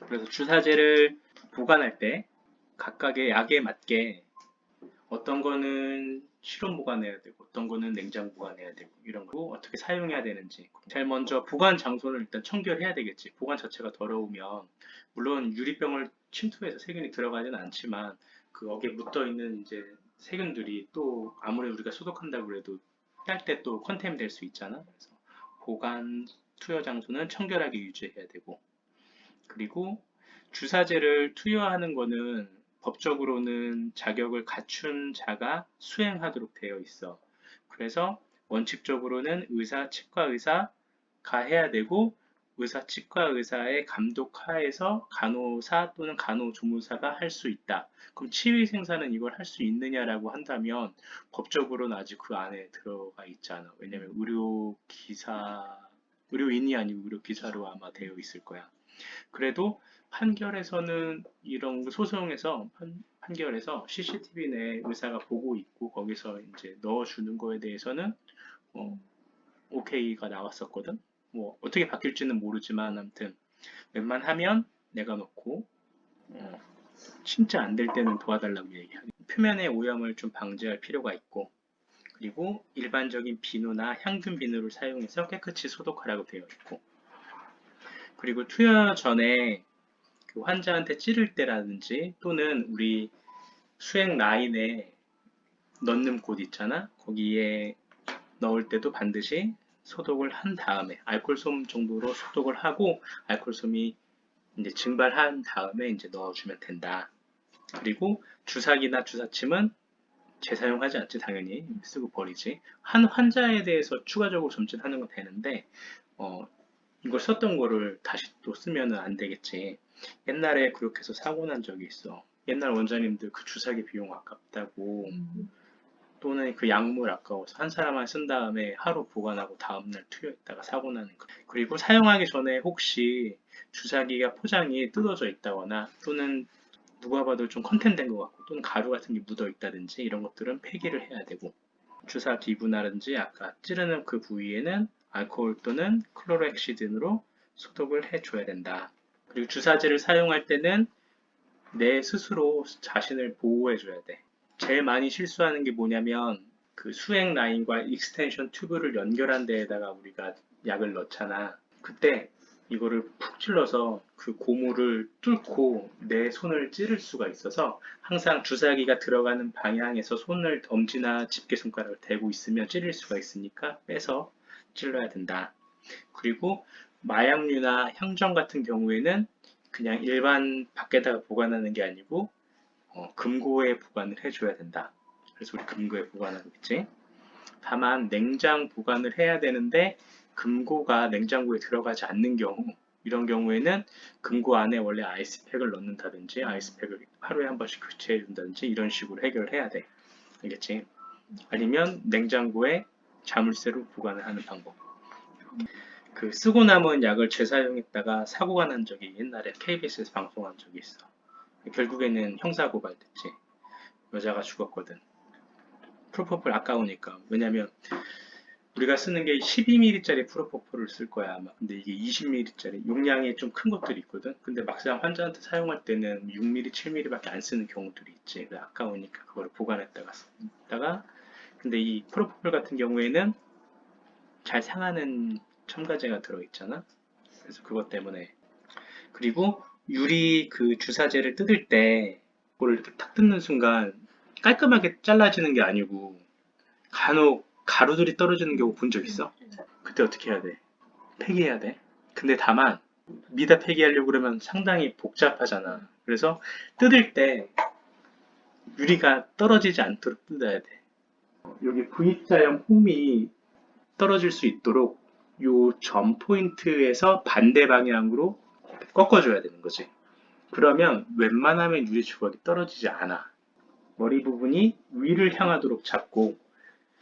그래서 주사제를 보관할 때 각각의 약에 맞게 어떤 거는 실온 보관해야 되고 어떤 거는 냉장 보관해야 되고 이런 거 어떻게 사용해야 되는지 제일 먼저 보관 장소를 일단 청결해야 되겠지. 보관 자체가 더러우면 물론 유리병을 침투해서 세균이 들어가지는 않지만 그 거기에 묻어 있는 이제 세균들이 또 아무리 우리가 소독한다고 해도 할 때 또 컨테인 될 수 있잖아. 그래서 보관 투여 장소는 청결하게 유지해야 되고 그리고 주사제를 투여하는 거는 법적으로는 자격을 갖춘 자가 수행하도록 되어 있어. 그래서 원칙적으로는 의사, 치과 의사가 해야 되고 의사, 치과 의사의 감독 하에서 간호사 또는 간호조무사가 할 수 있다. 그럼 치의생사는 이걸 할 수 있느냐라고 한다면 법적으로는 아직 그 안에 들어가 있지 않아. 왜냐면 의료인이 아니고 의료기사로 아마 되어 있을 거야. 그래도 판결에서는 이런 소송에서 판결에서 CCTV 내 의사가 보고 있고 거기서 이제 넣어주는 거에 대해서는 오케이가 나왔었거든. 뭐 어떻게 바뀔지는 모르지만 아무튼 웬만하면 내가 넣고 어, 진짜 안 될 때는 도와달라고 얘기하고 표면의 오염을 좀 방지할 필요가 있고 그리고 일반적인 비누나 향균 비누를 사용해서 깨끗이 소독하라고 되어 있고 그리고 투여 전에 그 환자한테 찌를 때라든지 또는 우리 수행 라인에 넣는 곳 있잖아. 거기에 넣을 때도 반드시 소독을 한 다음에 알코올솜 정도로 소독을 하고 알코올솜이 이제 증발한 다음에 이제 넣어주면 된다. 그리고 주사기나 주사침은 재사용하지 않지 당연히 쓰고 버리지. 한 환자에 대해서 추가적으로 점진하는 건 되는데 이걸 썼던 거를 다시 또 쓰면은 안 되겠지. 옛날에 그렇게 해서 사고 난 적이 있어. 옛날 원장님들 그 주사기 비용 아깝다고 또는 그 약물 아까워서 한 사람만 쓴 다음에 하루 보관하고 다음날 투여했다가 사고 나는 거. 그리고 사용하기 전에 혹시 주사기가 포장이 뜯어져 있다거나 또는 누가 봐도 좀 컨텐된 것 같고 또는 가루 같은 게 묻어 있다든지 이런 것들은 폐기를 해야 되고 주사 기부나든지 아까 찌르는 그 부위에는 알코올 또는 클로로엑시딘으로 소독을 해줘야 된다. 그리고 주사제를 사용할 때는 내 스스로 자신을 보호해줘야 돼. 제일 많이 실수하는 게 뭐냐면 그 수행 라인과 익스텐션 튜브를 연결한 데에다가 우리가 약을 넣잖아. 그때 이거를 푹 찔러서 그 고무를 뚫고 내 손을 찌를 수가 있어서 항상 주사기가 들어가는 방향에서 손을 엄지나 집게손가락을 대고 있으면 찌를 수가 있으니까 빼서 찔러야 된다. 그리고 마약류나 향정 같은 경우에는 그냥 일반 밖에다가 보관하는 게 아니고 금고에 보관을 해줘야 된다. 그래서 우리 금고에 보관하고 있지. 다만 냉장 보관을 해야 되는데 금고가 냉장고에 들어가지 않는 경우 이런 경우에는 금고 안에 원래 아이스팩을 넣는다든지 아이스팩을 하루에 한 번씩 교체해 준다든지 이런 식으로 해결을 해야 돼. 알겠지? 아니면 냉장고에 자물쇠로 보관을 하는 방법. 그 쓰고 남은 약을 재사용했다가 사고가 난 적이 옛날에 KBS에서 방송한 적이 있어. 결국에는 형사고발됐지. 여자가 죽었거든. 프로포폴 아까우니까. 왜냐면 우리가 쓰는 게 12ml짜리 프로포폴을 쓸 거야 아마. 근데 이게 20ml짜리 용량이 좀 큰 것들이 있거든. 근데 막상 환자한테 사용할 때는 6mm, 7mm밖에 안 쓰는 경우들이 있지. 그래 아까우니까 그걸 보관했다가 쓰다가 근데 이 프로포폴 같은 경우에는 잘 상하는 첨가제가 들어있잖아. 그래서 그것 때문에 그리고 유리 그 주사제를 뜯을 때 그걸 이렇게 탁 뜯는 순간 깔끔하게 잘라지는 게 아니고 간혹 가루들이 떨어지는 경우 본 적 있어? 그때 어떻게 해야 돼? 폐기해야 돼. 근데 다만 미다 폐기하려고 그러면 상당히 복잡하잖아. 그래서 뜯을 때 유리가 떨어지지 않도록 뜯어야 돼. 여기 V자형 홈이 떨어질 수 있도록 요 점 포인트에서 반대 방향으로 꺾어줘야 되는 거지. 그러면 웬만하면 유리 조각이 떨어지지 않아. 머리 부분이 위를 향하도록 잡고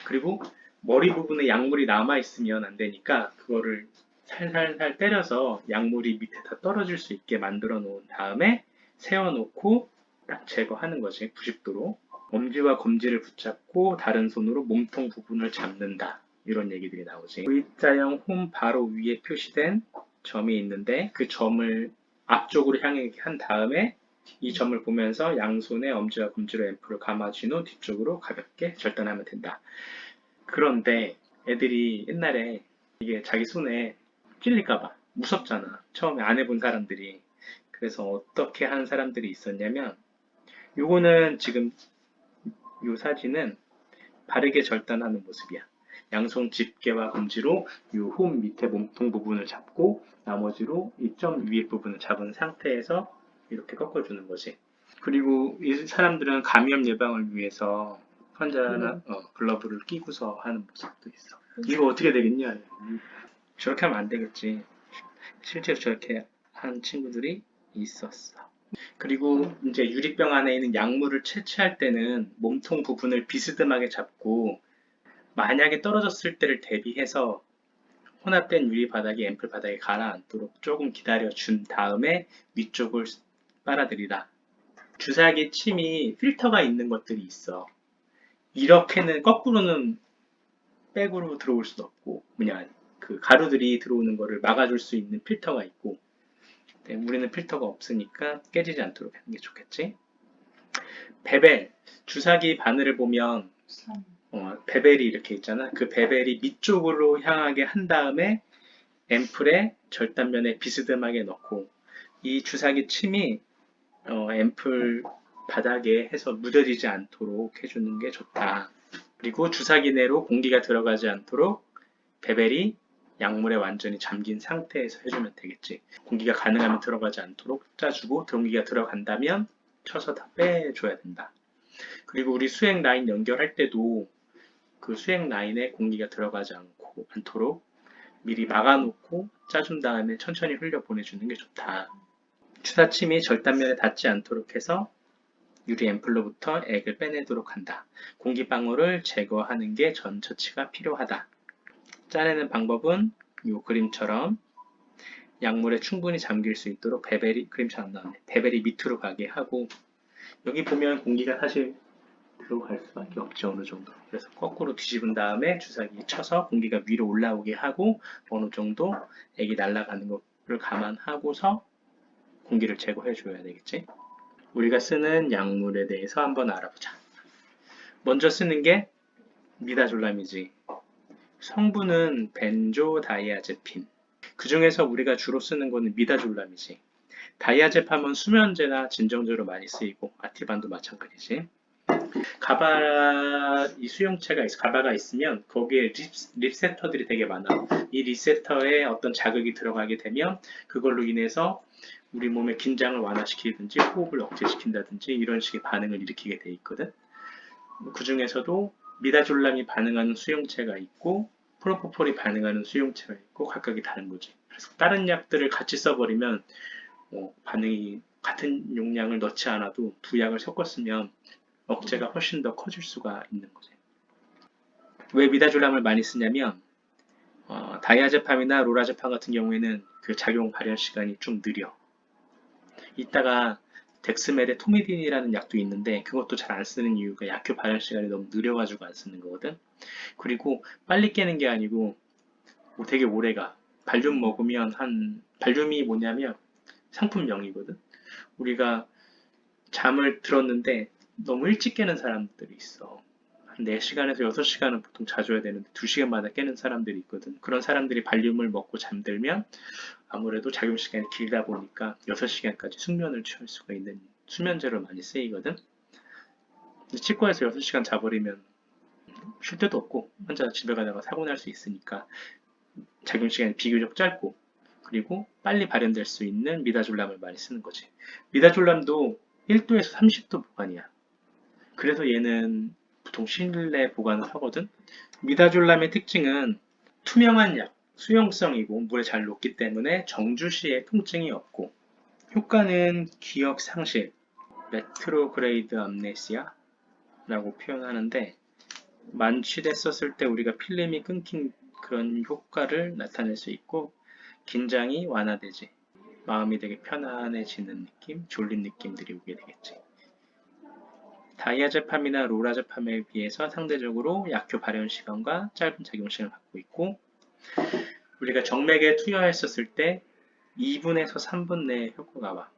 그리고 머리 부분에 약물이 남아있으면 안 되니까 그거를 살살살 때려서 약물이 밑에 다 떨어질 수 있게 만들어 놓은 다음에 세워놓고 딱 제거하는 거지. 90도로. 엄지와 검지를 붙잡고 다른 손으로 몸통 부분을 잡는다. 이런 얘기들이 나오지. V자형 홈 바로 위에 표시된 점이 있는데 그 점을 앞쪽으로 향하게 한 다음에 이 점을 보면서 양손에 엄지와 검지로 앰플을 감아준 후 뒤쪽으로 가볍게 절단하면 된다. 그런데 애들이 옛날에 이게 자기 손에 찔릴까봐 무섭잖아. 처음에 안 해본 사람들이. 그래서 어떻게 하는 사람들이 있었냐면, 요거는 지금 요 사진은 바르게 절단하는 모습이야. 양손 집게와 검지로 요 홈 밑에 몸통 부분을 잡고 나머지로 이 점 위에 부분을 잡은 상태에서 이렇게 꺾어주는 거지. 그리고 이 사람들은 감염 예방을 위해서 환자나 글러브를 끼고서 하는 모습도 있어. 이거 어떻게 되겠냐? 저렇게 하면 안 되겠지. 실제로 저렇게 한 친구들이 있었어. 그리고 이제 유리병 안에 있는 약물을 채취할 때는 몸통 부분을 비스듬하게 잡고 만약에 떨어졌을 때를 대비해서 혼합된 유리 바닥이 앰플 바닥에 가라앉도록 조금 기다려 준 다음에 위쪽을 빨아들이라. 주사기 침이 필터가 있는 것들이 있어. 이렇게는 거꾸로는 백으로 들어올 수도 없고, 그 가루들이 들어오는 거를 막아줄 수 있는 필터가 있고, 우리는 필터가 없으니까 깨지지 않도록 하는 게 좋겠지. 베벨, 주사기 바늘을 보면 베벨이 이렇게 있잖아. 그 베벨이 밑쪽으로 향하게 한 다음에 앰플에 절단면에 비스듬하게 넣고 이 주사기 침이 앰플 바닥에 해서 묻어지지 않도록 해주는 게 좋다. 그리고 주사기 내로 공기가 들어가지 않도록 베벨이 약물에 완전히 잠긴 상태에서 해주면 되겠지. 공기가 가능하면 들어가지 않도록 짜주고 공기가 들어간다면 쳐서 다 빼줘야 된다. 그리고 우리 수행 라인 연결할 때도 그 수행 라인에 공기가 들어가지 않도록 미리 막아놓고 짜준 다음에 천천히 흘려 보내주는 게 좋다. 주사침이 절단면에 닿지 않도록 해서 유리 앰플로부터 액을 빼내도록 한다. 공기방울을 제거하는 게 전 처치가 필요하다. 짜내는 방법은 이 그림처럼 약물에 충분히 잠길 수 있도록 그림처럼 나오네. 베벨이 밑으로 가게 하고 여기 보면 공기가 사실 들어갈 수밖에 없죠. 어느 정도. 그래서 거꾸로 뒤집은 다음에 주사기 쳐서 공기가 위로 올라오게 하고 어느 정도 액이 날아가는 것을 감안하고서 공기를 제거해 줘야 되겠지. 우리가 쓰는 약물에 대해서 한번 알아보자. 먼저 쓰는 게 미다졸람이지. 성분은 벤조다이아제핀. 그 중에서 우리가 주로 쓰는 거는 미다졸람이지. 다이아제팜은 수면제나 진정제로 많이 쓰이고 아티반도 마찬가지지. 이 수용체가 가바가 있으면 거기에 리셉터들이 되게 많아. 이 리셉터에 어떤 자극이 들어가게 되면 그걸로 인해서 우리 몸의 긴장을 완화시키든지 호흡을 억제시킨다든지 이런 식의 반응을 일으키게 돼 있거든. 그 중에서도 미다졸람이 반응하는 수용체가 있고 프로포폴이 반응하는 수용체가 있고 각각이 다른 거지. 그래서 다른 약들을 같이 써버리면 반응이 같은 용량을 넣지 않아도 두 약을 섞었으면 억제가 훨씬 더 커질 수가 있는 거지. 왜 미다졸람을 많이 쓰냐면 다이아제팜이나 로라제팜 같은 경우에는 그 작용 발현 시간이 좀 느려. 이따가 덱스멜의 토미딘이라는 약도 있는데 그것도 잘 안 쓰는 이유가 약효 발현 시간이 너무 느려가지고 안 쓰는 거거든. 그리고 빨리 깨는 게 아니고 되게 오래가. 발륨 먹으면 발륨이 뭐냐면 상품명이거든. 우리가 잠을 들었는데 너무 일찍 깨는 사람들이 있어. 한 4시간에서 6시간은 보통 자줘야 되는데 2시간마다 깨는 사람들이 있거든. 그런 사람들이 발륨을 먹고 잠들면 아무래도 작용 시간이 길다 보니까 6시간까지 숙면을 취할 수가 있는 수면제로 많이 쓰이거든. 치과에서 6시간 자버리면 쉴 데도 없고 환자 집에 가다가 사고 날 수 있으니까 작용 시간이 비교적 짧고 그리고 빨리 발현될 수 있는 미다졸람을 많이 쓰는 거지. 미다졸람도 1도에서 30도 보관이야. 그래서 얘는 보통 실내 보관을 하거든. 미다졸람의 특징은 투명한 약, 수용성이고 물에 잘 녹기 때문에 정주 시에 통증이 없고 효과는 기억 상실, 레트로그레이드 암네시아라고 표현하는데 만취됐었을 때 우리가 필름이 끊긴 그런 효과를 나타낼 수 있고 긴장이 완화되지. 마음이 되게 편안해지는 느낌, 졸린 느낌들이 오게 되겠지. 다이아제팜이나 로라제팜에 비해서 상대적으로 약효 발현 시간과 짧은 작용 시간을 갖고 있고 우리가 정맥에 투여했었을 때 2분에서 3분 내에 효과가 와.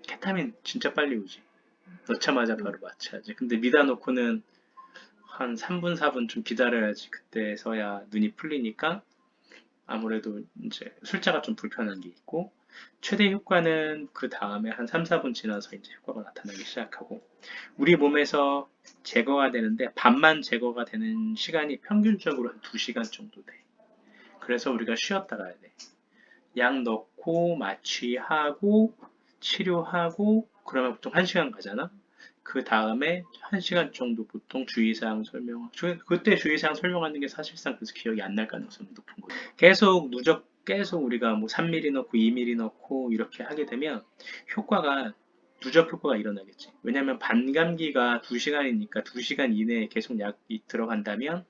케타민 진짜 빨리 오지. 넣자마자 바로 마취하지. 근데 미다 놓고는 한 3분, 4분 좀 기다려야지. 그때서야 눈이 풀리니까 아무래도 이제 술자가 좀 불편한 게 있고, 최대 효과는 그 다음에 한 3, 4분 지나서 이제 효과가 나타나기 시작하고, 우리 몸에서 제거가 되는데 반만 제거가 되는 시간이 평균적으로 한 2시간 정도 돼. 그래서 우리가 쉬었다 가야 돼. 약 넣고 마취하고 치료하고 그러면 보통 1시간 가잖아. 그 다음에 1시간 정도 보통 주의사항 설명, 그때 주의사항 설명하는 게 사실상 그래서 기억이 안 날 가능성이 높은 거예요. 계속 누적, 계속 우리가 뭐 3mm 넣고 2mm 넣고 이렇게 하게 되면 효과가, 누적 효과가 일어나겠지. 왜냐면 반감기가 2시간이니까 2시간 이내에 계속 약이 들어간다면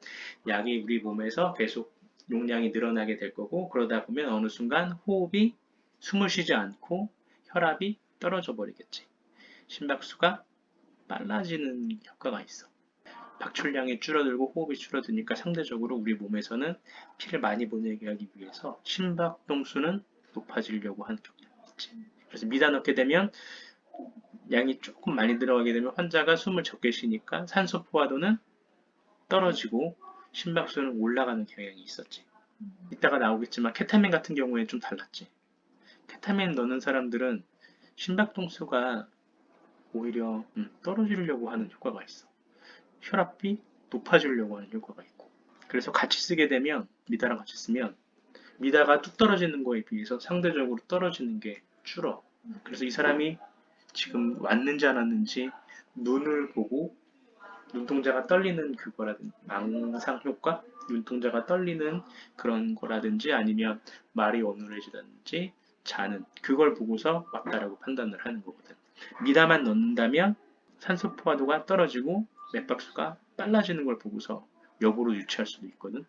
약이 우리 몸에서 계속 용량이 늘어나게 될 거고, 그러다 보면 어느 순간 호흡이, 숨을 쉬지 않고 혈압이 떨어져 버리겠지. 심박수가 빨라지는 효과가 있어. 박출량이 줄어들고 호흡이 줄어드니까 상대적으로 우리 몸에서는 피를 많이 보내게 하기 위해서 심박동수는 높아지려고 하는 경향이 있지. 그래서 미다 넣게 되면 양이 조금 많이 들어가게 되면 환자가 숨을 적게 쉬니까 산소 포화도는 떨어지고 심박수는 올라가는 경향이 있었지. 이따가 나오겠지만 케타민 같은 경우에 좀 달랐지. 케타민 넣는 사람들은 심박동수가 오히려 떨어지려고 하는 효과가 있어. 혈압이 높아지려고 하는 효과가 있고. 그래서 같이 쓰게 되면, 미다랑 같이 쓰면 미다가 뚝 떨어지는 거에 비해서 상대적으로 떨어지는 게 줄어. 그래서 이 사람이 지금 왔는지 안 왔는지 눈을 보고 눈동자가 떨리는 그거라든지 망상 효과? 눈동자가 떨리는 그런 거라든지 아니면 말이 어눌해지다든지 자는 그걸 보고서 왔다라고 판단을 하는 거거든. 미다만 넣는다면 산소 포화도가 떨어지고 맥박수가 빨라지는 걸 보고서 역으로 유추할 수도 있거든.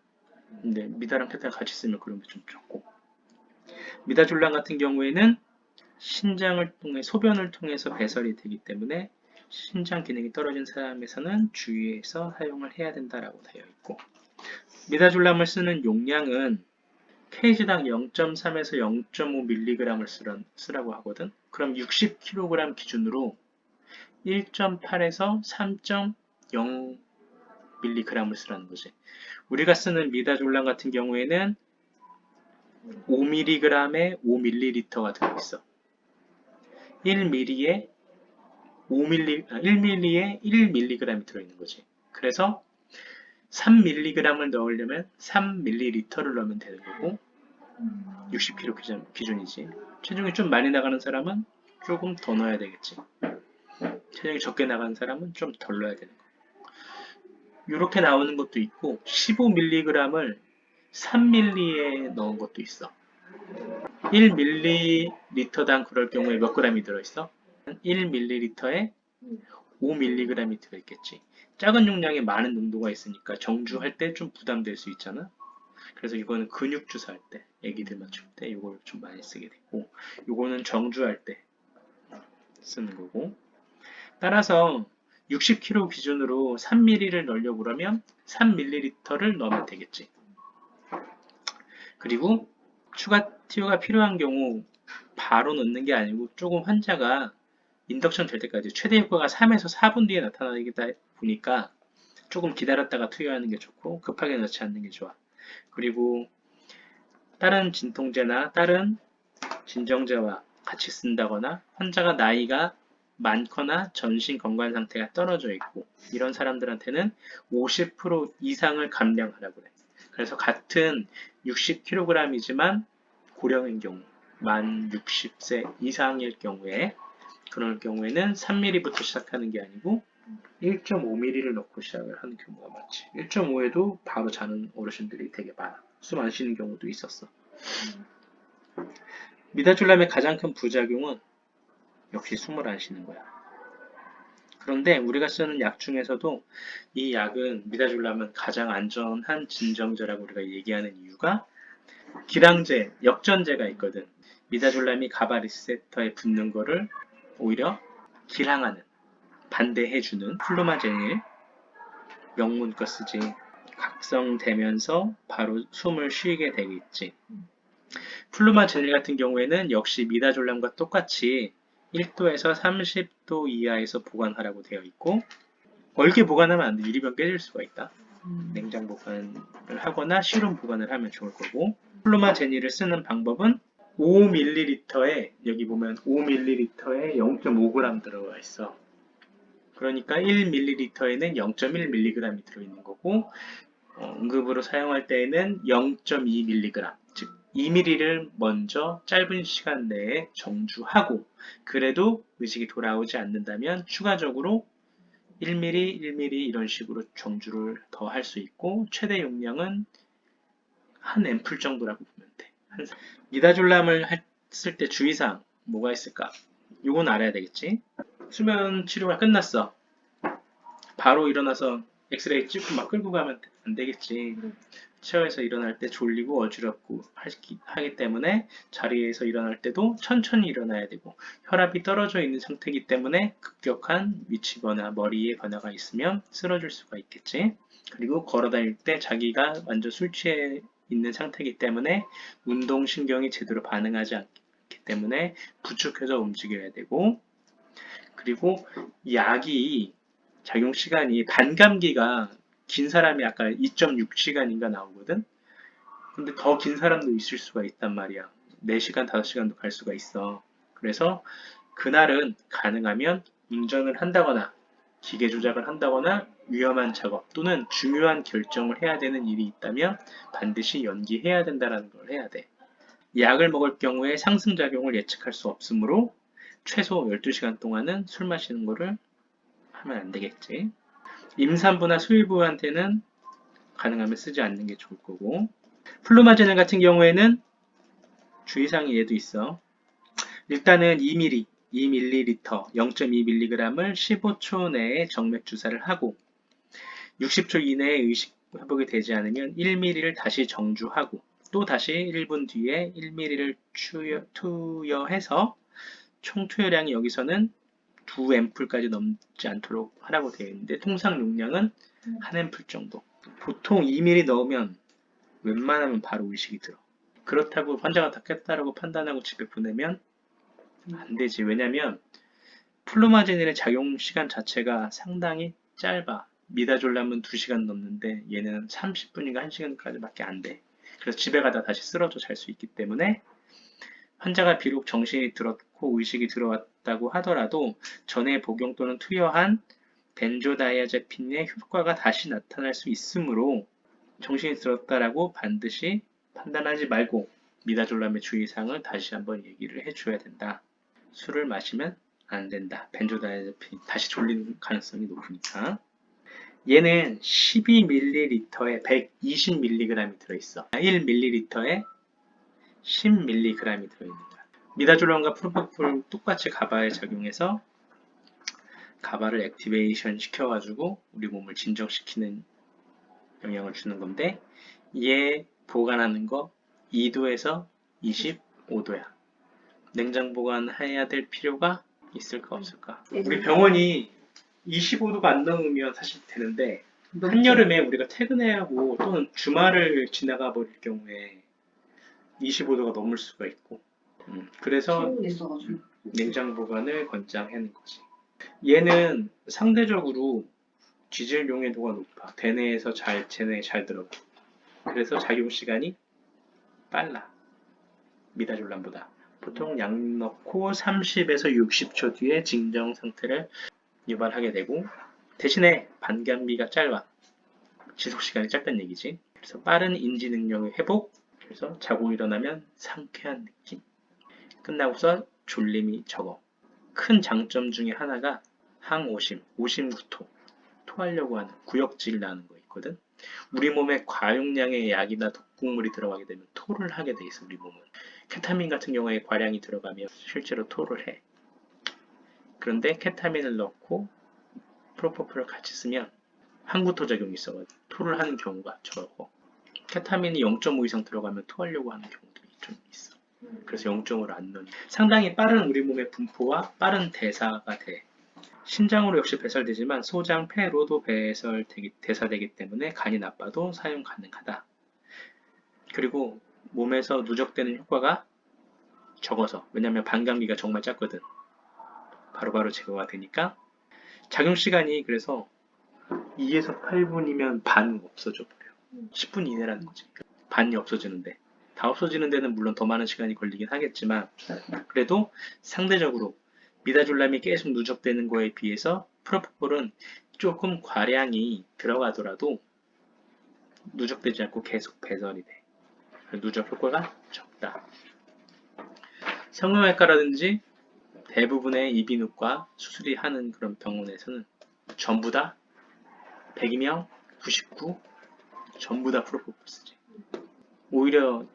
근데 미다랑 케타를 같이 쓰면 그런 게 좀 적고, 미다졸람 같은 경우에는 신장을 통해 소변을 통해서 배설이 되기 때문에 신장 기능이 떨어진 사람에서는 주의해서 사용을 해야 된다라고 되어 있고, 미다졸람을 쓰는 용량은 kg당 0.3에서 0.5mg을 쓰라고 하거든. 그럼 60kg 기준으로 1.8에서 3.0mg을 쓰라는 거지. 우리가 쓰는 미다졸람 같은 경우에는 5mg에 5ml가 들어있어. 1ml에 1ml에 1mg이 들어있는 거지. 그래서 3mg을 넣으려면 3ml를 넣으면 되는 거고, 60kg 기준이지. 체중이 좀 많이 나가는 사람은 조금 더 넣어야 되겠지. 체중이 적게 나가는 사람은 좀 덜 넣어야 되는 거. 이렇게 나오는 것도 있고, 15mg을 3ml에 넣은 것도 있어. 1ml당 그럴 경우에 몇 g이 들어있어? 1ml에 5mg이 들어있겠지. 작은 용량에 많은 농도가 있으니까 정주할 때 좀 부담될 수 있잖아. 그래서 이거는 근육 주사할 때, 애기들 맞출 때 이걸 좀 많이 쓰게 되고, 이거는 정주할 때 쓰는 거고. 따라서 60kg 기준으로 3ml를 넣으려고 그러면 3ml를 넣으면 되겠지. 그리고 추가 티유가 필요한 경우 바로 넣는 게 아니고 조금 환자가 인덕션 될 때까지, 최대 효과가 3에서 4분 뒤에 나타나다 보니까 조금 기다렸다가 투여하는 게 좋고 급하게 넣지 않는 게 좋아. 그리고 다른 진통제나 다른 진정제와 같이 쓴다거나 환자가 나이가 많거나 전신 건강 상태가 떨어져 있고 이런 사람들한테는 50% 이상을 감량하라고 그래. 그래서 같은 60kg이지만 고령인 경우, 만 60세 이상일 경우에, 그럴 경우에는 3ml부터 시작하는 게 아니고 1.5ml를 넣고 시작을 하는 경우가 많지. 1.5에도 바로 자는 어르신들이 되게 많아. 숨 안 쉬는 경우도 있었어. 미다졸람의 가장 큰 부작용은 역시 숨을 안 쉬는 거야. 그런데 우리가 쓰는 약 중에서도 이 약은, 미다졸람은 가장 안전한 진정제라고 우리가 얘기하는 이유가 기량제, 역전제가 있거든. 미다졸람이 가바 리세터에 붙는 거를 오히려 기량하는, 반대해주는 플루마제닐, 명문껏 쓰지. 각성되면서 바로 숨을 쉬게 되겠지. 플루마제닐 같은 경우에는 역시 미다졸람과 똑같이 1도에서 30도 이하에서 보관하라고 되어 있고, 얼게 보관하면 안 돼. 유리병 깨질 수가 있다. 냉장 보관을 하거나 실온 보관을 하면 좋을 거고, 플루마제닐을 쓰는 방법은 5ml에, 여기 보면 5ml에 0.5g 들어가 있어. 그러니까 1ml에는 0.1mg이 들어있는 거고, 응급으로 사용할 때에는 0.2mg, 즉 2ml를 먼저 짧은 시간 내에 정주하고, 그래도 의식이 돌아오지 않는다면 추가적으로 1mm, 1mm 이런 식으로 정주를 더 할 수 있고, 최대 용량은 한 앰플 정도라고 보면 돼. 미다졸람을 했을 때 주의사항 뭐가 있을까? 요건 알아야 되겠지? 수면 치료가 끝났어. 바로 일어나서 엑스레이 찍고 막 끌고 가면 안 되겠지. 체어에서 일어날 때 졸리고 어지럽고 하기 때문에 자리에서 일어날 때도 천천히 일어나야 되고, 혈압이 떨어져 있는 상태이기 때문에 급격한 위치 변화, 머리에 변화가 있으면 쓰러질 수가 있겠지. 그리고 걸어 다닐 때 자기가 완전 술 취해 있는 상태이기 때문에 운동신경이 제대로 반응하지 않기 때문에 부축해서 움직여야 되고, 그리고 약이 작용 시간이, 반감기가 긴 사람이 아까 2.6시간인가 나오거든? 근데 더 긴 사람도 있을 수가 있단 말이야. 4시간, 5시간도 갈 수가 있어. 그래서 그날은 가능하면 운전을 한다거나 기계 조작을 한다거나 위험한 작업 또는 중요한 결정을 해야 되는 일이 있다면 반드시 연기해야 된다는 걸 해야 돼. 약을 먹을 경우에 상승작용을 예측할 수 없으므로 최소 12시간 동안은 술 마시는 거를 하면 안 되겠지. 임산부나 수유부한테는 가능하면 쓰지 않는 게 좋을 거고, 플루마제넬 같은 경우에는 주의사항이 얘도 있어. 일단은 2ml, 2ml, 0.2mg을 15초 내에 정맥 주사를 하고, 60초 이내에 의식 회복이 되지 않으면 1ml를 다시 정주하고, 또 다시 1분 뒤에 1ml를 투여해서 총 투여량이 여기서는 2앰플까지 넘지 않도록 하라고 되어 있는데, 통상 용량은 한 앰플 정도. 보통 2ml 넣으면 웬만하면 바로 의식이 들어. 그렇다고 환자가 다 깼다라고 판단하고 집에 보내면 안 되지. 왜냐면 플루마제닐의 작용 시간 자체가 상당히 짧아. 미다졸람은 2시간 넘는데 얘는 30분인가 1시간까지밖에 안 돼. 그래서 집에 가다 다시 쓰러져 잘 수 있기 때문에, 환자가 비록 정신이 들었고 의식이 들어왔다고 하더라도 전에 복용 또는 투여한 벤조다이아제핀의 효과가 다시 나타날 수 있으므로 정신이 들었다라고 반드시 판단하지 말고 미다졸람의 주의사항을 다시 한번 얘기를 해줘야 된다. 술을 마시면 안 된다. 벤조다이아제핀 다시 졸리는 가능성이 높으니까. 얘는 12ml에 120mg이 들어있어. 1ml에 10mg이 들어있는 거야. 미다졸람과 프로포폴 똑같이 가바에 작용해서 가바를 액티베이션 시켜가지고 우리 몸을 진정시키는 영향을 주는 건데, 얘 보관하는 거 2도에서 25도야. 냉장 보관해야 될 필요가 있을까 없을까? 우리 병원이 25도가 안 넘으면 사실 되는데, 한여름에 우리가 퇴근해야 하고 또는 주말을 지나가 버릴 경우에 25도가 넘을 수가 있고, 그래서 냉장 보관을 권장하는 거지. 얘는 상대적으로 지질 용해도가 높아. 대뇌에서 체내에 잘 들어가. 그래서 작용 시간이 빨라. 미다졸람보다. 보통 약 넣고 30에서 60초 뒤에 진정 상태를 유발하게 되고, 대신에 반감기가 짧아. 지속 시간이 짧다는 얘기지. 그래서 빠른 인지 능력의 회복, 그래서 자고 일어나면 상쾌한 느낌. 끝나고서 졸림이 적어. 큰 장점 중에 하나가 항오심, 오심구토, 토하려고 하는 구역질 나는 거 있거든. 우리 몸에 과용량의 약이나 독극물이 들어가게 되면 토를 하게 돼 있어, 우리 몸은. 케타민 같은 경우에 과량이 들어가면 실제로 토를 해. 그런데 케타민을 넣고 프로포폴을 같이 쓰면 항구토 작용이 있어가지고 토를 하는 경우가 적어. 케타민이 0.5 이상 들어가면 토하려고 하는 경우들이 좀 있어. 그래서 0.5를 안 넣는. 상당히 빠른 우리 몸의 분포와 빠른 대사가 돼. 신장으로 역시 배설되지만 소장, 폐로도 대사되기 때문에 간이 나빠도 사용 가능하다. 그리고 몸에서 누적되는 효과가 적어서, 왜냐면 반감기가 정말 짧거든. 바로바로 제거가 되니까. 작용 시간이 그래서 2에서 8분이면 반 없어져 버려요. 10분 이내라는 거지. 반이 없어지는데. 다 없어지는 데는 물론 더 많은 시간이 걸리긴 하겠지만, 그래도 상대적으로 미다졸람이 계속 누적되는 거에 비해서 프로포폴은 조금 과량이 들어가더라도 누적되지 않고 계속 배설이 돼. 누적 효과가 적다. 성형외과라든지 대부분의 이비인후과 수술이 하는 그런 병원에서는 전부 다 100명 99 전부 다 프로포폴 쓰지. 오히려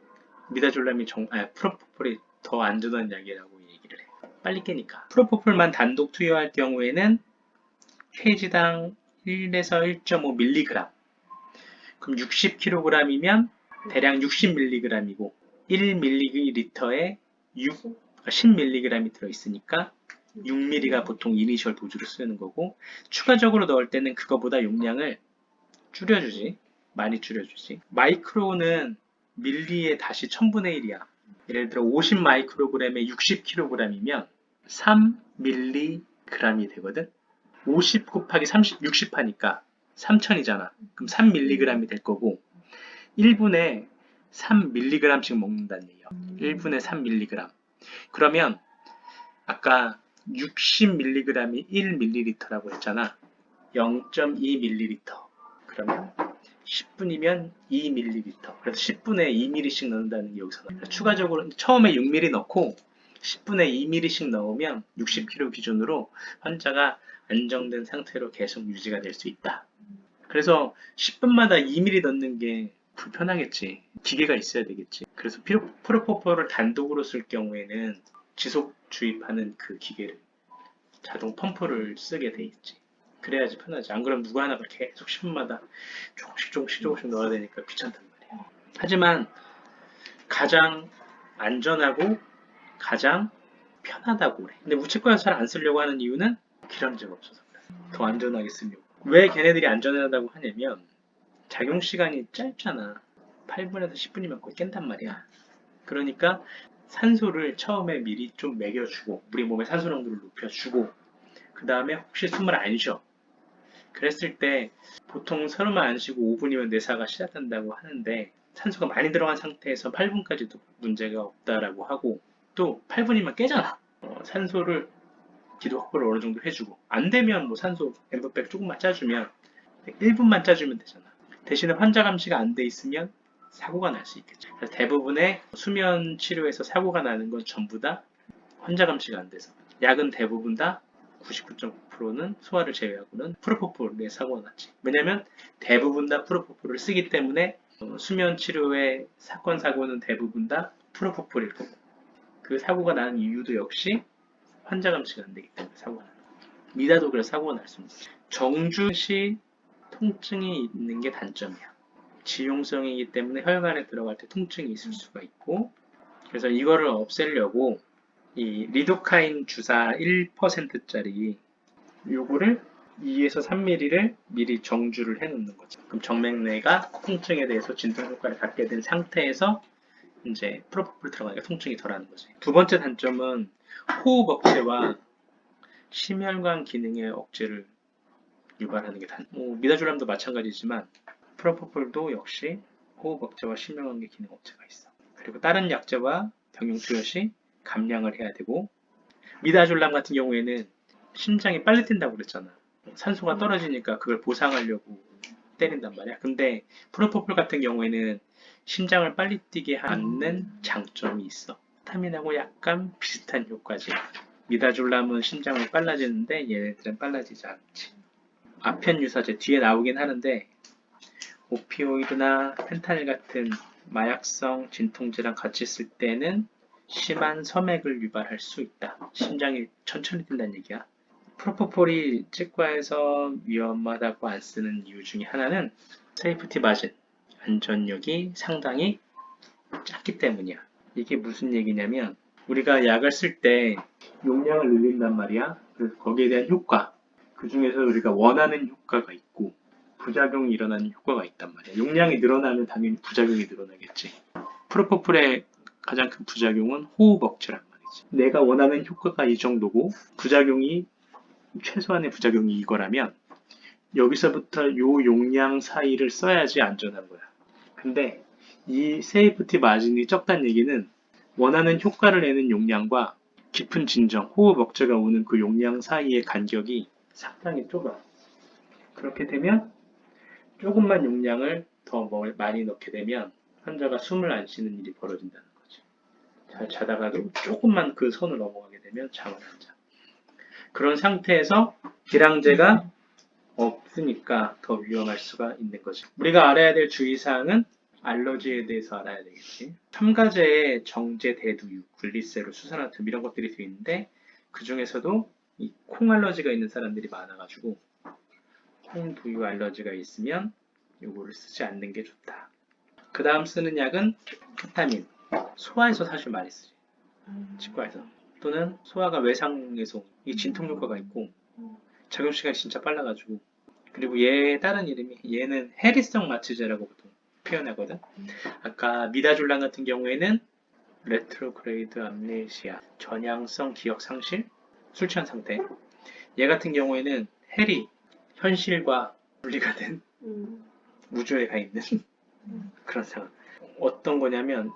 미다졸람이 프로포폴이 더 안전한 약이라고 얘기를 해. 빨리 깨니까. 프로포폴만 단독 투여할 경우에는 kg당 1에서 1.5mg. 그럼 60kg이면 대략 60mg이고 1ml에 10mg이 들어있으니까 6ml가 보통 이니셜 도주로 쓰는 거고, 추가적으로 넣을 때는 그거보다 용량을 줄여주지. 많이 줄여주지. 마이크로는 밀리에 다시 1000분의 1이야. 예를 들어 50 마이크로그램에 60kg이면 3mg이 되거든. 50 곱하기 30, 60 하니까 3000이잖아. 그럼 3mg이 될 거고 1분에 3mg씩 먹는다는 얘기야. 1분에 3mg. 그러면 아까 60mg이 1ml라고 했잖아. 0.2ml. 그러면 10분이면 2ml. 그래서 10분에 2ml씩 넣는다는 게 여기서 나와요. 추가적으로 처음에 6ml 넣고 10분에 2ml씩 넣으면 60kg 기준으로 환자가 안정된 상태로 계속 유지가 될 수 있다. 그래서 10분마다 2ml 넣는 게 불편하겠지. 기계가 있어야 되겠지. 그래서 프로포폴을 단독으로 쓸 경우에는 지속 주입하는 그 기계를, 자동 펌프를 쓰게 돼 있지. 그래야지 편하지. 안 그러면 누가 하나가 계속 10분마다 조금씩 넣어야 되니까 귀찮단 말이야. 하지만 가장 안전하고 가장 편하다고 그래. 근데 우체과에서 잘 안 쓰려고 하는 이유는 기름제가 없어서 그래. 더 안전하게 쓰려고. 왜 걔네들이 안전하다고 하냐면 작용 시간이 짧잖아. 8분에서 10분이면 거의 깬단 말이야. 그러니까 산소를 처음에 미리 좀 먹여주고, 우리 몸의 산소 농도를 높여주고, 그 다음에 혹시 숨을 안 쉬어. 그랬을 때 보통 숨을 안 쉬고 5분이면 뇌사가 시작한다고 하는데, 산소가 많이 들어간 상태에서 8분까지도 문제가 없다라고 하고, 또 8분이면 깨잖아. 산소를 기도 확보를 어느 정도 해주고, 안 되면 뭐 산소 엠브백 조금만 짜주면 1분만 짜주면 되잖아. 대신에 환자 감시가 안 돼 있으면 사고가 날 수 있겠죠. 그래서 대부분의 수면 치료에서 사고가 나는 건 전부 다 환자 감시가 안 돼서. 약은 대부분 다 99.9%는 소화를 제외하고는 프로포폴에 사고가 났지. 왜냐면 대부분 다 프로포폴을 쓰기 때문에 수면 치료의 사건 사고는 대부분 다 프로포폴일 거고, 그 사고가 나는 이유도 역시 환자 감시가 안 되기 때문에 사고가 나는 거고, 미다도 그래서 사고가 날 수 있는 거지. 정주시 통증이 있는 게 단점이야. 지용성이기 때문에 혈관에 들어갈 때 통증이 있을 수가 있고, 그래서 이거를 없애려고 이 리도카인 주사 1%짜리 요거를 2에서 3ml를 미리 정주를 해 놓는 거죠. 그럼 정맥내가 통증에 대해서 진통 효과를 갖게 된 상태에서 이제 프로포폴 들어가니까 통증이 덜하는 거지. 두 번째 단점은 호흡 억제와 심혈관 기능의 억제를 유발하는 게 미다졸람도 마찬가지지만 프로포폴도 역시 호흡 억제와 심혈관계 기능 억제가 있어. 그리고 다른 약제와 병용 투여 시 감량을 해야 되고, 미다졸람 같은 경우에는 심장이 빨리 뛴다고 그랬잖아. 산소가 떨어지니까 그걸 보상하려고 때린단 말이야. 근데 프로포폴 같은 경우에는 심장을 빨리 뛰게 하는 장점이 있어. 비타민하고 약간 비슷한 효과지. 미다졸람은 심장이 빨라지는데 얘네들은 빨라지지 않지. 아편 유사제 뒤에 나오긴 하는데 오피오이드나 펜타닐 같은 마약성 진통제랑 같이 쓸 때는 심한 섬액을 유발할 수 있다. 심장이 천천히 뛴다는 얘기야. 프로포폴이 치과에서 위험하다고 안 쓰는 이유 중에 하나는 세이프티 마진, 안전력이 상당히 작기 때문이야. 이게 무슨 얘기냐면 우리가 약을 쓸 때 용량을 늘린단 말이야. 그래서 거기에 대한 효과, 그 중에서 우리가 원하는 효과가 있고 부작용이 일어나는 효과가 있단 말이야. 용량이 늘어나면 당연히 부작용이 늘어나겠지. 프로포폴의 가장 큰 부작용은 호흡 억제란 말이지. 내가 원하는 효과가 이 정도고 부작용이 최소한의 부작용이 이거라면 여기서부터 요 용량 사이를 써야지 안전한 거야. 근데 이 세이프티 마진이 적다는 얘기는 원하는 효과를 내는 용량과 깊은 진정, 호흡 억제가 오는 그 용량 사이의 간격이 상당히 좁아. 그렇게 되면 조금만 용량을 더 많이 넣게 되면 환자가 숨을 안 쉬는 일이 벌어진다는 거지. 잘 자다가도 조금만 그 선을 넘어가게 되면 잠을 안 자. 그런 상태에서 기량제가 없으니까 더 위험할 수가 있는 거죠. 우리가 알아야 될 주의사항은 알러지에 대해서 알아야 되겠지. 첨가제에 정제, 대두유, 글리세롤, 수산화툼 이런 것들이 들어있는데 그 중에서도 이 콩 알러지가 있는 사람들이 많아가지고 콩 두유 알러지가 있으면 요거를 쓰지 않는 게 좋다. 그 다음 쓰는 약은 케타민. 소아에서 사실 많이 쓰지. 치과에서. 또는 소아가 외상에서 이 진통 효과가 있고 작용 시간이 진짜 빨라가지고 그리고 얘 다른 이름이 얘는 해리성 마취제라고 보통 표현하거든. 아까 미다졸람 같은 경우에는 레트로그레이드 암네시아, 전향성 기억 상실, 술 취한 상태. 얘 같은 경우에는 해리, 현실과 분리가 된 우주에 가 있는 그런 상황. 어떤 거냐면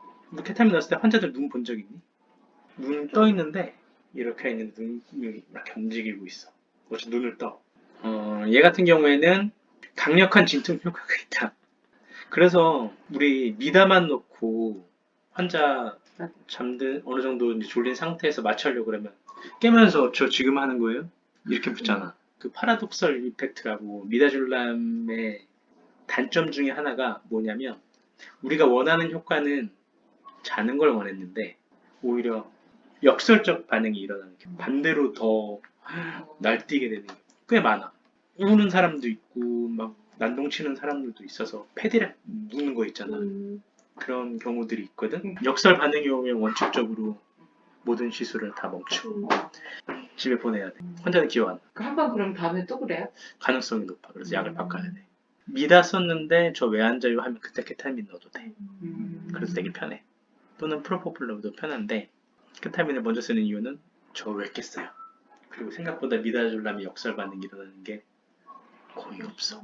케타민 넣었을 때 환자들 눈 본 적 있니? 눈 떠 있는데 이렇게 있는데 눈이 이렇게 움직이고 있어. 어째 눈을 떠. 얘 같은 경우에는 강력한 진통 효과가 있다. 그래서 우리 미다만 놓고 환자 어느 정도 이제 졸린 상태에서 마취하려고 그러면 깨면서 저 지금 하는 거예요? 이렇게 묻잖아. 그 파라독설 이펙트라고 미다졸람의 단점 중에 하나가 뭐냐면 우리가 원하는 효과는 자는 걸 원했는데 오히려 역설적 반응이 일어나는 게 반대로 더 날뛰게 되는 게 꽤 많아. 우는 사람도 있고 막 난동치는 사람들도 있어서 패디를 누는 거 있잖아. 그런 경우들이 있거든. 역설 반응이 오면 원칙적으로 모든 시술을 다 멈추고 집에 보내야 돼. 환자는 기억 안 나. 한번 그럼 다음에 또 그래요? 가능성이 높아. 그래서 약을 바꿔야 돼. 미다 썼는데 저 왜 안 자요 하면 그때 케타민 넣어도 돼. 그래서 되게 편해. 또는 프로포폴 넣어도 편한데 케타민을 먼저 쓰는 이유는 저 왜 깼어요. 그리고 생각보다 미다졸람이 역설 반응이 일어나는 게 거의 없어.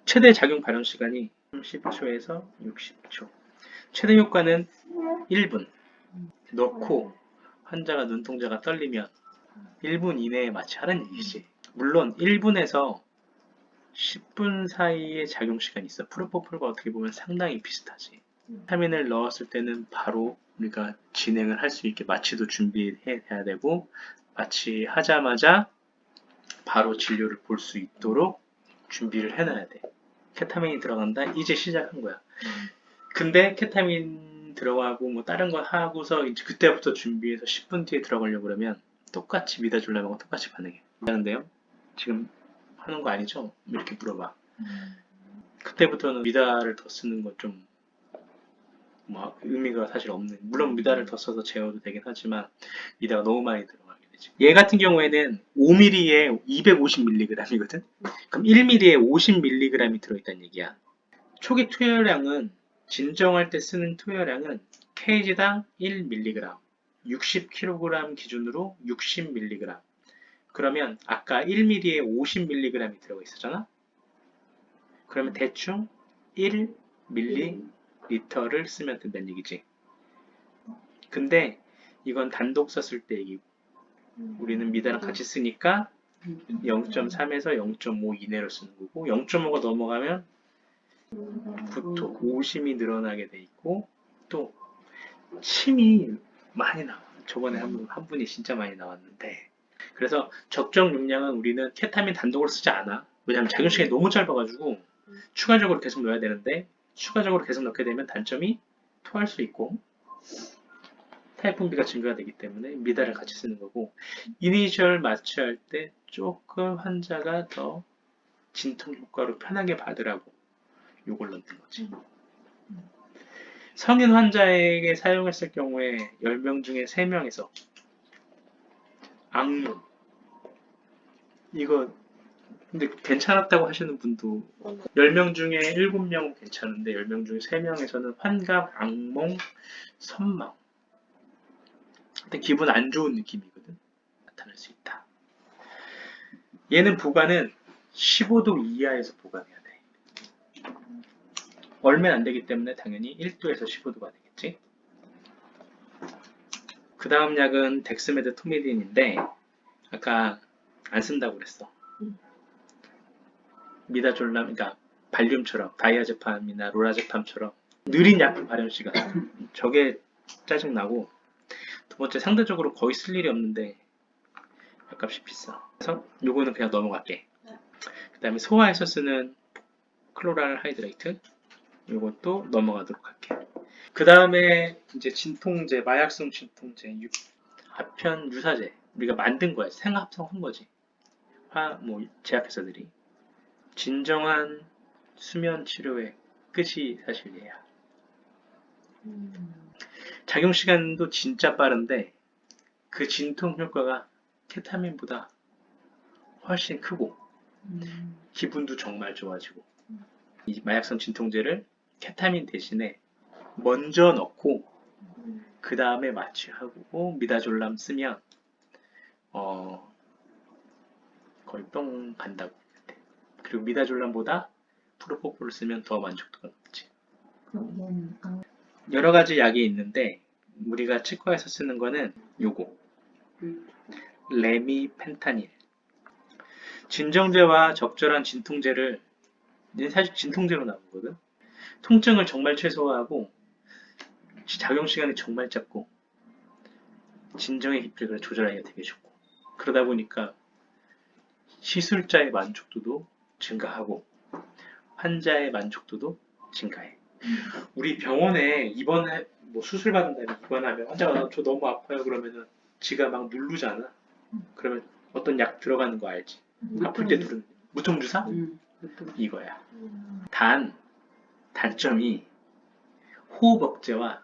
최대 작용 발현 시간이 30초에서 60초. 최대 효과는 1분. 넣고 환자가 눈동자가 떨리면 1분 이내에 마취하라는 얘기지. 물론 1분에서 10분 사이의 작용 시간이 있어. 프로포폴과 어떻게 보면 상당히 비슷하지. 비타민을 넣었을 때는 바로 우리가 진행을 할 수 있게 마취도 준비해야 되고 마취하자마자 바로 진료를 볼 수 있도록 준비를 해놔야 돼. 케타민이 들어간다? 이제 시작한 거야. 근데 케타민 들어가고 뭐 다른 거 하고서 이제 그때부터 준비해서 10분 뒤에 들어가려고 그러면 똑같이 미다졸람하고 똑같이 반응해. 미안한데요? 지금 하는 거 아니죠? 이렇게 물어봐. 그때부터는 미다를 더 쓰는 건 좀 뭐 의미가 사실 없는. 물론 미다를 더 써서 재워도 되긴 하지만 미다가 너무 많이 들어가게 되지. 얘 같은 경우에는 5mm에 250mg이거든. 그럼 1mm에 50mg이 들어있다는 얘기야. 초기 투여량은 진정할 때 쓰는 투여량은 kg당 1mg, 60kg 기준으로 60mg. 그러면 아까 1mm에 50mg이 들어가 있었잖아. 그러면 대충 1ml를 쓰면 된다는 얘기지. 근데 이건 단독 썼을 때 얘기고 우리는 미다랑 같이 쓰니까 0.3에서 0.5 이내로 쓰는 거고 0.5가 넘어가면 구토, 오심이 늘어나게 돼 있고 또 침이 많이 나와. 저번에 한 분이 진짜 많이 나왔는데 그래서 적정 용량은 우리는 케타민 단독으로 쓰지 않아. 왜냐하면 작용 시간이 너무 짧아가지고 추가적으로 계속 넣어야 되는데 추가적으로 계속 넣게 되면 단점이 토할 수 있고 타입분비가 증가가 되기 때문에 미다를 같이 쓰는 거고 이니셜 마취할 때 조금 환자가 더 진통 효과로 편하게 받으라고 요걸 넣는 거지. 성인 환자에게 사용했을 경우에 10명 중에 3명에서 악몽 이거 근데 괜찮았다고 하시는 분도 10명 중에 7명은 괜찮은데 10명 중에 3명에서는 환각, 악몽, 선망. 근데 기분 안 좋은 느낌이거든. 나타날 수 있다. 얘는 보관은 15도 이하에서 보관해야 돼. 얼면 안 되기 때문에 당연히 1도에서 15도가 되겠지. 그 다음 약은 덱스메드토미딘인데 아까 안 쓴다고 그랬어. 미다졸람, 그러니까 발륨처럼 다이아제팜이나 로라제팜처럼 느린 약품 발현 시간. 저게 짜증나고, 두 번째 상대적으로 거의 쓸 일이 없는데 약값이 비싸. 그래서 요거는 그냥 넘어갈게. 그 다음에 소화에서 쓰는 클로랄 하이드레이트, 요것도 넘어가도록 할게. 그 다음에 이제 진통제, 마약성 진통제, 합편 유사제, 우리가 만든 거야. 생합성한 거지. 제약회사들이. 진정한 수면 치료의 끝이 사실 얘야. 작용 시간도 진짜 빠른데 그 진통 효과가 케타민보다 훨씬 크고 기분도 정말 좋아지고, 이 마약성 진통제를 케타민 대신에 먼저 넣고 그 다음에 마취하고 미다졸람 쓰면 거의 똥 간다고. 그리고 미다졸람보다 프로포폴을 쓰면 더 만족도가 높지. 여러 가지 약이 있는데 우리가 치과에서 쓰는 거는 요거 레미펜타닐. 진정제와 적절한 진통제를, 사실 진통제로 나오거든. 통증을 정말 최소화하고 작용 시간이 정말 짧고 진정의 깊이를 조절하기가 되게 좋고, 그러다 보니까 시술자의 만족도도 증가하고 환자의 만족도도 증가해. 우리 병원에 수술 받은 다음에 입원하면 환자가 저 너무 아파요 그러면은 지가 막 누르잖아. 그러면 어떤 약 들어가는 거 알지? 아플 때 누르는 무통주사? 이거야. 단점이 호흡 억제와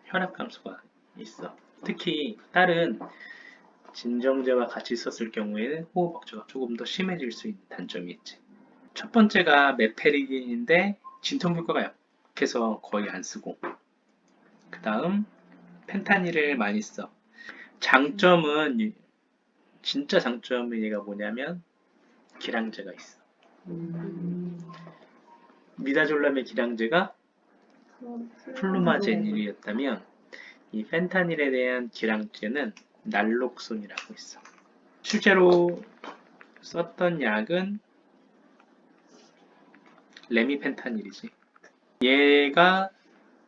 혈압 감소가 있어. 특히 다른 진정제와 같이 썼을 경우에는 호흡 억제가 조금 더 심해질 수 있는 단점이 있지. 첫 번째가 메페리딘인데 진통 효과가 약해서 거의 안 쓰고, 그 다음 펜타닐을 많이 써. 진짜 장점은 얘가 뭐냐면 기량제가 있어. 미다졸람의 기량제가 플루마제닐이었다면 이 펜타닐에 대한 기량제는 날록손이라고 있어. 실제로 썼던 약은 레미펜타닐이지. 얘가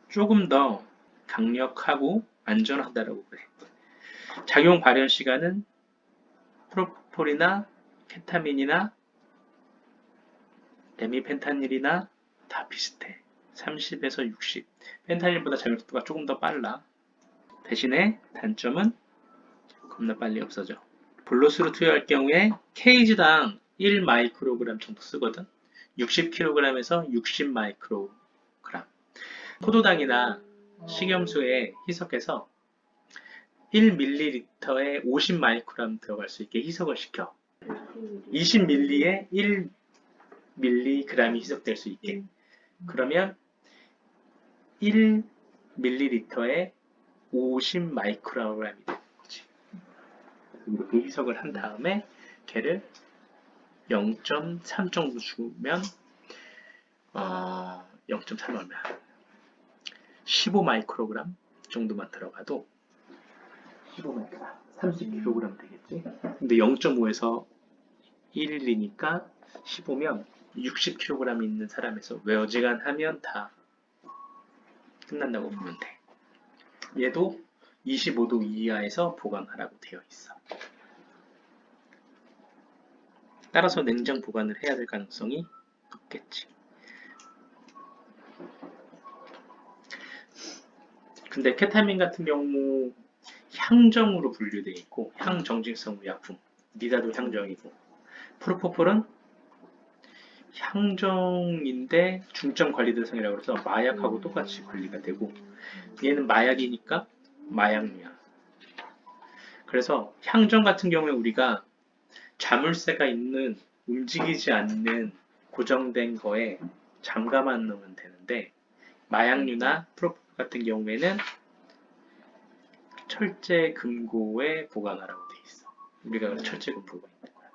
조금 더 강력하고 안전하다고 그래. 작용 발현 시간은 프로포폴이나 케타민이나 레미펜타닐이나 다 비슷해. 30에서 60. 펜타닐보다 작용 속도가 조금 더 빨라. 대신에 단점은 겁나 빨리 없어져. 볼로스로 투여할 경우에 케이지당 1 마이크로그램 정도 쓰거든. 60kg에서 60 마이크로그램. 포도당이나 식염수에 희석해서 1ml에 50 마이크로그램 들어갈 수 있게 희석을 시켜. 20ml에 1mg이 희석될 수 있게. 그러면 1ml에 50 마이크로그램이 되는 거지. 이렇게 희석을 한 다음에 걔를 0.3 정도 주면 0.3 얼마야? 15 마이크로그램 정도만 들어가도 15 마이크로그램 30kg 되겠지? 근데 0.5에서 1이니까 15면 60kg 있는 사람에서 왜 어지간하면 다 끝난다고 보면 돼. 얘도 25도 이하에서 보관하라고 되어 있어. 따라서 냉장 보관을 해야 될 가능성이 높겠지. 근데 케타민 같은 경우 향정으로 분류되어 있고 향정증성 의약품, 미다도 향정이고, 프로포폴은 향정인데 중점 관리 대상이라고 해서 마약하고 똑같이 관리가 되고, 얘는 마약이니까 마약류야. 그래서 향정 같은 경우에 우리가 자물쇠가 있는 움직이지 않는 고정된 거에 잠가만 놓으면 되는데 마약류나 프로폴 같은 경우에는 철제 금고에 보관하라고 돼 있어. 우리가 철제 금고가 있는 거야.